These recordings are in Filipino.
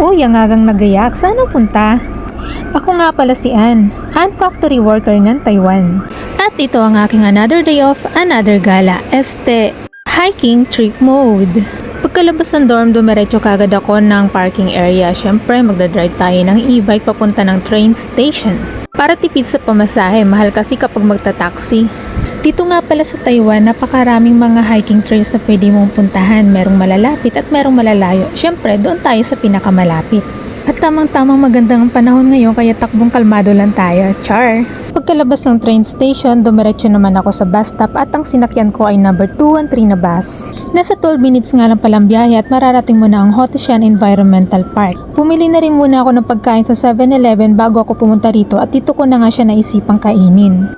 Uy, ang agang nagayak. Saan ang punta? Ako nga pala si Ann factory worker ng Taiwan. At ito ang aking another day off, another gala, hiking trip mode. Pagkalabas ng dorm, dumiretso kagad ako ng parking area. Syempre, magdadrive tayo ng e-bike papunta ng train station. Para tipid sa pamasahe, mahal kasi kapag magta-taxi. Dito nga pala sa Taiwan, napakaraming mga hiking trails na pwede mong puntahan. Merong malalapit at merong malalayo. Syempre, doon tayo sa pinakamalapit. At tamang-tamang magandang panahon ngayon kaya takbong kalmado lang tayo. Char! Pagkalabas ng train station, dumiretso naman ako sa bus stop at ang sinakyan ko ay number 213 na bus. Nasa 12 minutes nga lang palang biyahe at mararating mo na ang Hotoshan Environmental Park. Pumili na rin muna ako ng pagkain sa 7-Eleven bago ako pumunta rito at dito ko na nga siya naisipang kainin.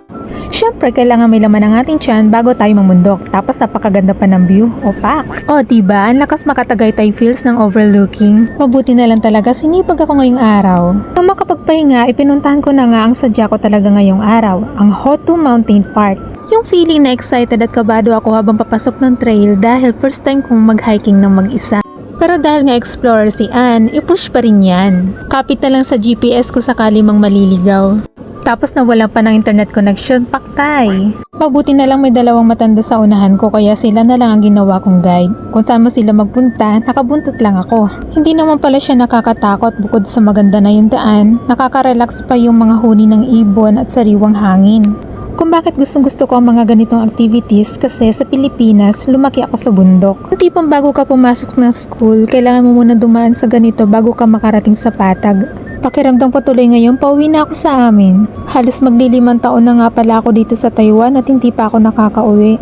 Syempre, kailangan may laman ng ating tiyan bago tayo mamundok. Tapos napakaganda pa ng view. Opak! O diba, ang lakas makatagaytay feels ng overlooking. Mabuti na lang talaga, sinipag ako ngayong araw. Nang makapagpahinga, ipinuntahan ko na nga ang sadya ko talaga ngayong araw, ang Hotu Mountain Park. Yung feeling na excited at kabado ako habang papasok ng trail dahil first time kong mag-hiking ng mag-isa. Pero dahil nga explorer si Ann, i-push pa rin yan. Kapit na lang sa GPS ko sakali mang maliligaw. Tapos nawalan pa ng internet connection, paktay. Mabuti na lang may dalawang matanda sa unahan ko kaya sila na lang ang ginawa kong guide. Kung saan mo sila magpunta, nakabuntot lang ako. Hindi naman pala siya nakakatakot bukod sa maganda na yung daan, nakaka-relax pa yung mga huni ng ibon at sariwang hangin. Kung bakit gustong-gusto ko ang mga ganitong activities kasi sa Pilipinas, lumaki ako sa bundok. Kung tipong bago ka pumasok ng school, kailangan mo muna dumaan sa ganito bago ka makarating sa patag. Pakiramdam ko tuloy ngayon, pauwi na ako sa amin. Halos maglilimang taon na nga pala ako dito sa Taiwan at hindi pa ako nakakauwi.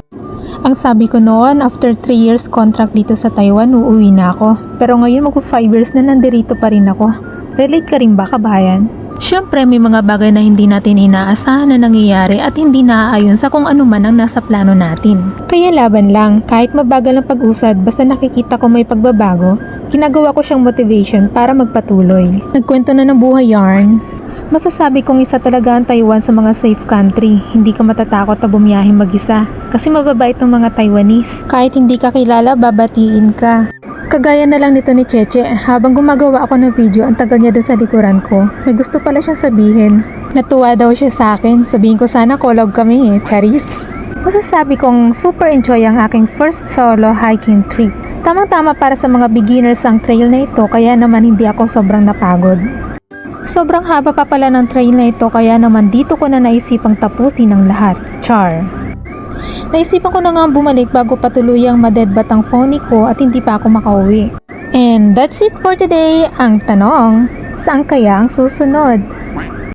Ang sabi ko noon, after 3 years contract dito sa Taiwan, uuwi na ako. Pero ngayon mag 5 years na nandirito pa rin ako. Relate ka rin ba, kabayan? Siyempre, may mga bagay na hindi natin inaasahan na nangyayari at hindi naaayon sa kung ano man ang nasa plano natin. Kaya laban lang, kahit mabagal ang pag-usad, basta nakikita ko may pagbabago, ginagawa ko siyang motivation para magpatuloy. Nagkwento na ng buhay yarn. Masasabi kong isa talaga ang Taiwan sa mga safe country. Hindi ka matatakot na bumiyahe mag-isa kasi mababait ng mga Taiwanese. Kahit hindi ka kilala, babatiin ka. Kagaya na lang nito ni Cheche, habang gumagawa ako ng video, ang tagal niya doon sa likuran ko. May gusto pala siyang sabihin. Natuwa daw siya sa akin. Sabihin ko sana collab kami charis. Masasabi kong super enjoy ang aking first solo hiking trip. Tamang-tama para sa mga beginners ang trail na ito kaya naman hindi ako sobrang napagod. Sobrang haba pa pala ng trail na ito kaya naman dito ko na naisipang tapusin ang lahat. Char! Naisipan ko na nga bumalik bago patuluyang madedbat ang phone ko at hindi pa ako makauwi. And that's it for today. Ang tanong, saan kaya ang susunod?